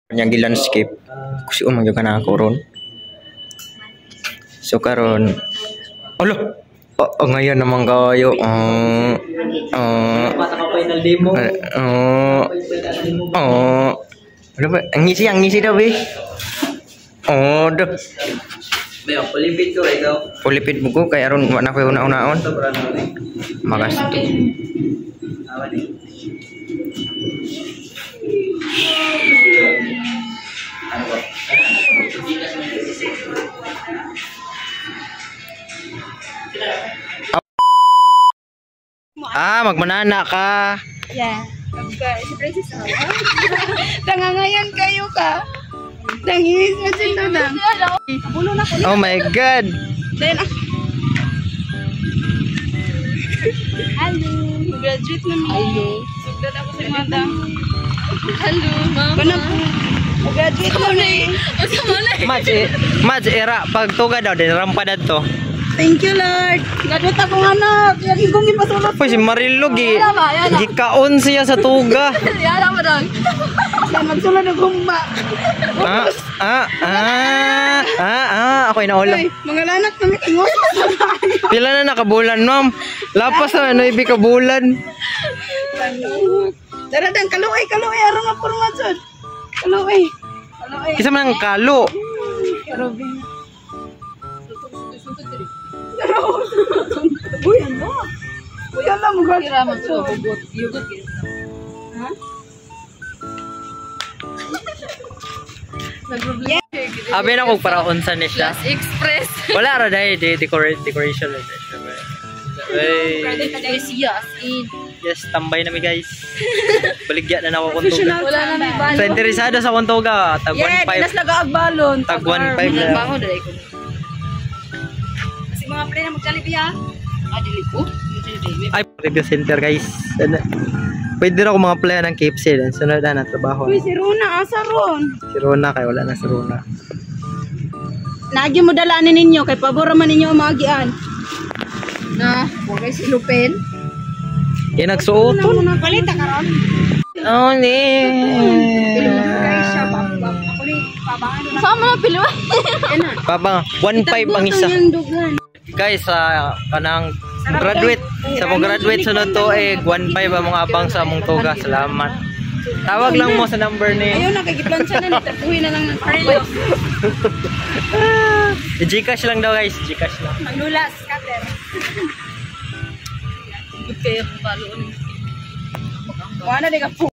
Yang landscape kasi umangyo ka na ako ron. So karon alo ngayon naman kayo Bata ka final demo. ano ba ang ngisi daw eh do Bayo, pulipid ko ikaw. pulipid mo ko kaya ron wala na ko una-unaon magas Awan eh. Magmanana ka. Yeah. Si Princess ako. Nangangayan kayo ka. Nangis mo sila na. Kabulo na ko. Oh my God. Then, hello. Graduate na niya. Hello. Sugdan ako sa mata. Hello, mama. Kana po. Graduate na niya. Mats, era pagtuga daw din rampa to. Thank you, Lord. Graduate akong anak. Lagi kong ipasulot. Si Marilog gikaon siya sa tuga. Yara mo dong. Magsulod ng humba. Ako inaulam. Mga lanak na may tingos. Pila na nakabulan, ma'am? Lapas na, ano ibi kabulan? Daradang, kaluoy. Araw nga pormasyon. Kaluoy. Kisa man ang kalo. Robin. Uy, ano? Uy, alam mo ba? Kira man so, hugot. Yugot kira. Ha? Nag-problem. Abi na kung para unsa ni siya. Express. Wala ra dai decoration na siya. Friday today siya as in. Yes, tambay na mi guys. Baligya na ako kung tuga. Wala na may balon. So interesado sa kung tuga, tag 1.5. Yeah, dinas nag-aagbalon. Tag 1.5 na. Bango dali ko. Kasi mga pre na mag-Jollibee ha. Dili ko. Ay, review center guys. Pwede rin ako mga player ng KFC. Sunod na trabaho. Uy, si Rona, asa ron? Si Rona, kaya wala na si Rona. Nagi mo dalanin ninyo, kay pabor man ninyo umagian. Na, huwag si Lupin. Yan, nagsuot. Palita ka ron. Oh, ne. Kaya siya, ako ni, pabangan doon. Sama na, pilo. Pabang, 1.5 ang isa. Guys, kanang graduate. Sa mong graduate sunod to 1.5 ang mga abang sa mong tuga. Salamat. Tawag lang mo sa number ni. Ayun, nakikiplansya na, nitapuhin na lang ng parlo. Gcash lang daw guys, Gcash lang. Maglula, scatter. Good kayo, palo. Wala na, di ka po.